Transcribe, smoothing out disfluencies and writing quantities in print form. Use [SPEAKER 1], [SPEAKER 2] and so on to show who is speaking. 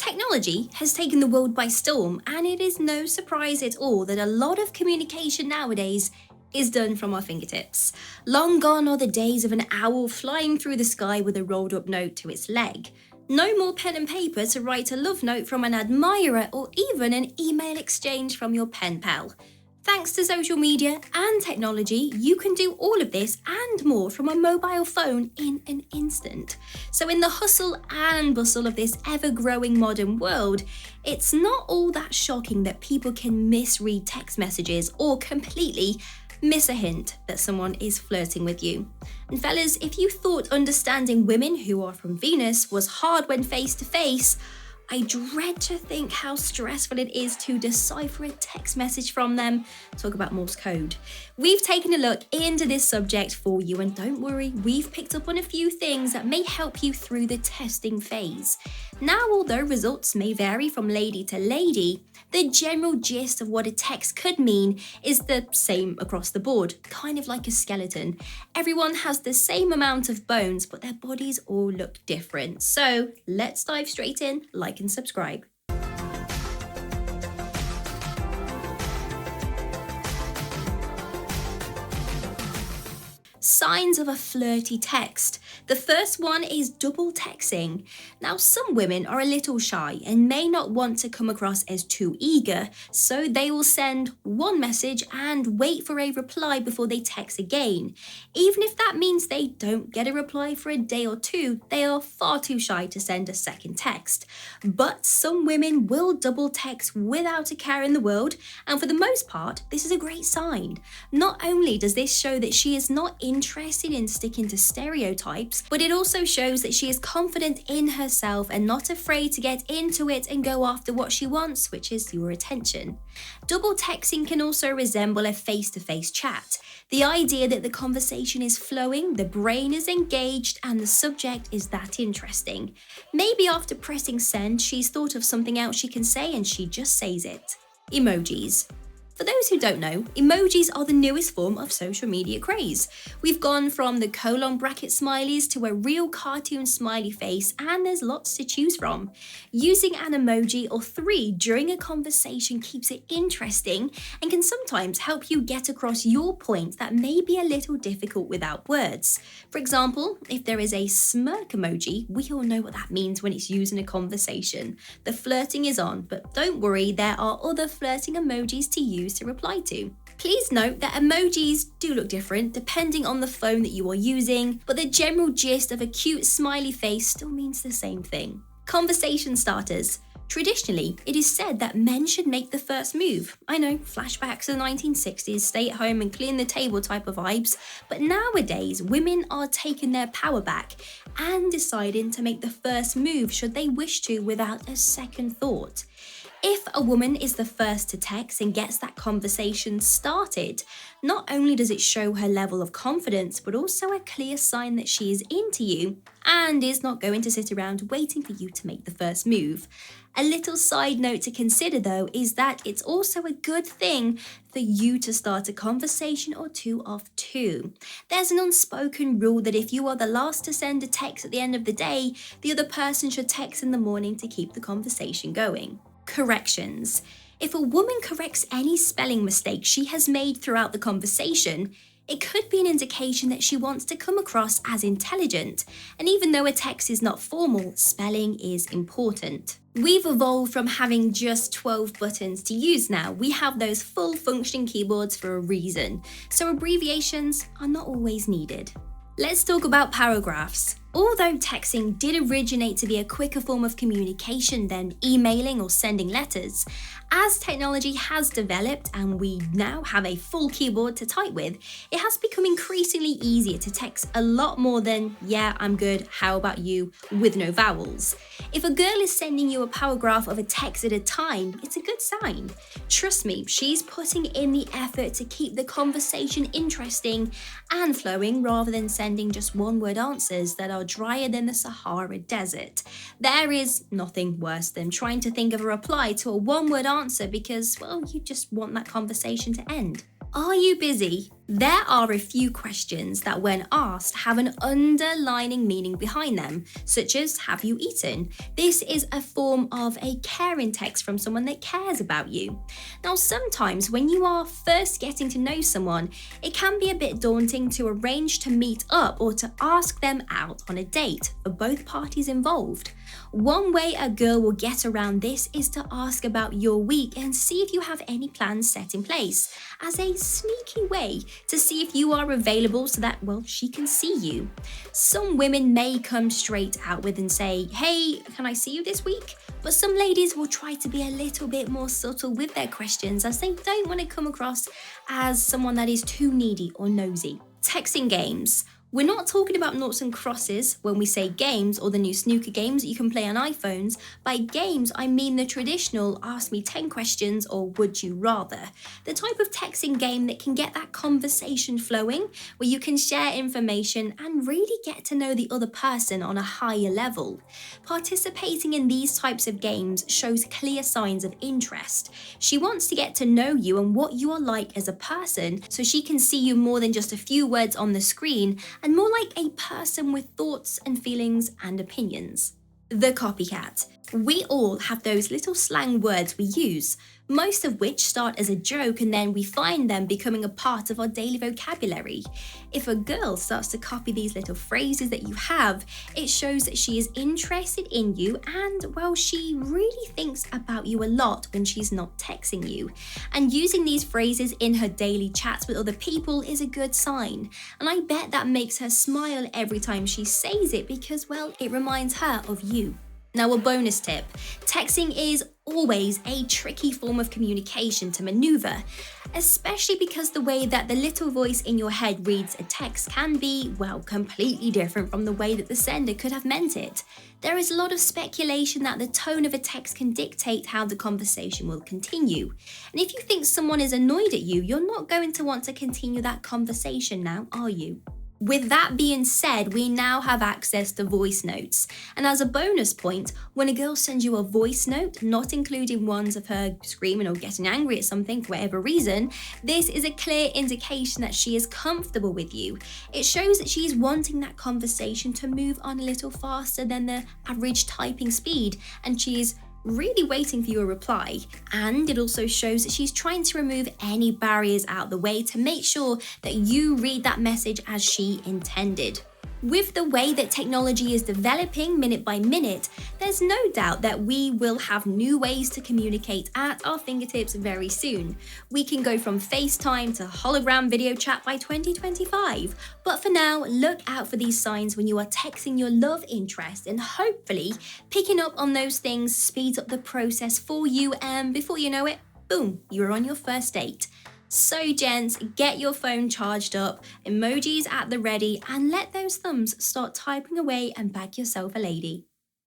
[SPEAKER 1] Technology has taken the world by storm, and it is no surprise at all that a lot of communication nowadays is done from our fingertips. Long gone are the days of an owl flying through the sky with a rolled up note to its leg. No more pen and paper to write a love note from an admirer or even an email exchange from your pen pal. Thanks to social media and technology, you can do all of this and more from a mobile phone in an instant. So in the hustle and bustle of this ever-growing modern world, it's not all that shocking that people can misread text messages or completely miss a hint that someone is flirting with you. And fellas, if you thought understanding women who are from Venus was hard when face to face, I dread to think how stressful it is to decipher a text message from them. Talk about Morse code. We've taken a look into this subject for you, and don't worry, we've picked up on a few things that may help you through the testing phase. Now, although results may vary from lady to lady, the general gist of what a text could mean is the same across the board, kind of like a skeleton. Everyone has the same amount of bones, but their bodies all look different. So let's dive straight in, like and subscribe. Signs of a flirty text. The first one is double texting. Now, some women are a little shy and may not want to come across as too eager, so they will send one message and wait for a reply before they text again. Even if that means they don't get a reply for a day or two, they are far too shy to send a second text. But some women will double text without a care in the world, and for the most part, this is a great sign. Not only does this show that she is not interested in sticking to stereotypes, but it also shows that she is confident in herself and not afraid to get into it and go after what she wants, which is your attention. Double texting can also resemble a face-to-face chat. The idea that the conversation is flowing, the brain is engaged, and the subject is that interesting. Maybe after pressing send, she's thought of something else she can say and she just says it. Emojis. For those who don't know, emojis are the newest form of social media craze. We've gone from the colon bracket smileys to a real cartoon smiley face, and there's lots to choose from. Using an emoji or three during a conversation keeps it interesting and can sometimes help you get across your point that may be a little difficult without words. For example, if there is a smirk emoji, we all know what that means when it's used in a conversation. The flirting is on, but don't worry, there are other flirting emojis to use to reply to. Please note that emojis do look different depending on the phone that you are using, but the general gist of a cute smiley face still means the same thing. Conversation starters. Traditionally, it is said that men should make the first move. I know, flashbacks to the 1960s, stay at home and clean the table type of vibes, but nowadays women are taking their power back and deciding to make the first move should they wish to without a second thought. If a woman is the first to text and gets that conversation started, not only does it show her level of confidence, but also a clear sign that she is into you and is not going to sit around waiting for you to make the first move. A little side note to consider though is that it's also a good thing for you to start a conversation or two of two. There's an unspoken rule that if you are the last to send a text at the end of the day, the other person should text in the morning to keep the conversation going. Corrections. If a woman corrects any spelling mistake she has made throughout the conversation, it could be an indication that she wants to come across as intelligent. And even though a text is not formal, spelling is important. We've evolved from having just 12 buttons to use now. We have those full functioning keyboards for a reason, so abbreviations are not always needed. Let's talk about paragraphs. Although texting did originate to be a quicker form of communication than emailing or sending letters, as technology has developed and we now have a full keyboard to type with, it has become increasingly easier to text a lot more than, yeah, I'm good, how about you, with no vowels. If a girl is sending you a paragraph of a text at a time, it's a good sign. Trust me, she's putting in the effort to keep the conversation interesting and flowing rather than sending just one-word answers that are drier than the Sahara Desert. There is nothing worse than trying to think of a reply to a one-word answer because, well, you just want that conversation to end. Are you busy? There are a few questions that, when asked, have an underlining meaning behind them, such as "Have you eaten?" This is a form of a caring text from someone that cares about you. Now, sometimes when you are first getting to know someone, it can be a bit daunting to arrange to meet up or to ask them out on a date for both parties involved. One way a girl will get around this is to ask about your week and see if you have any plans set in place, as a sneaky way to see if you are available so that, well, she can see you. Some women may come straight out with and say, "Hey, can I see you this week?" But some ladies will try to be a little bit more subtle with their questions, as they don't want to come across as someone that is too needy or nosy. Texting games. We're not talking about noughts and crosses when we say games, or the new snooker games that you can play on iPhones. By games, I mean the traditional "ask me 10 questions" or "would you rather." The type of texting game that can get that conversation flowing, where you can share information and really get to know the other person on a higher level. Participating in these types of games shows clear signs of interest. She wants to get to know you and what you are like as a person, so she can see you more than just a few words on the screen, and more like a person with thoughts and feelings and opinions. The copycat. We all have those little slang words we use, most of which start as a joke and then we find them becoming a part of our daily vocabulary. If a girl starts to copy these little phrases that you have, it shows that she is interested in you and, well, she really thinks about you a lot when she's not texting you. And using these phrases in her daily chats with other people is a good sign. And I bet that makes her smile every time she says it because, well, it reminds her of you. Now, a bonus tip. Texting is always a tricky form of communication to maneuver, especially because the way that the little voice in your head reads a text can be, well, completely different from the way that the sender could have meant it. There is a lot of speculation that the tone of a text can dictate how the conversation will continue. And if you think someone is annoyed at you, you're not going to want to continue that conversation now, are you? With that being said, we now have access to voice notes. And as a bonus point, when a girl sends you a voice note, not including ones of her screaming or getting angry at something for whatever reason, this is a clear indication that she is comfortable with you. It shows that she is wanting that conversation to move on a little faster than the average typing speed, and she is really waiting for your reply. And it also shows that she's trying to remove any barriers out the way to make sure that you read that message as she intended. With the way that technology is developing minute by minute, there's no doubt that we will have new ways to communicate at our fingertips very soon. We can go from FaceTime to hologram video chat by 2025. But for now, look out for these signs when you are texting your love interest, and hopefully picking up on those things speeds up the process for you, and before you know it, boom, you're on your first date. So gents, get your phone charged up, emojis at the ready, and let those thumbs start typing away and bag yourself a lady.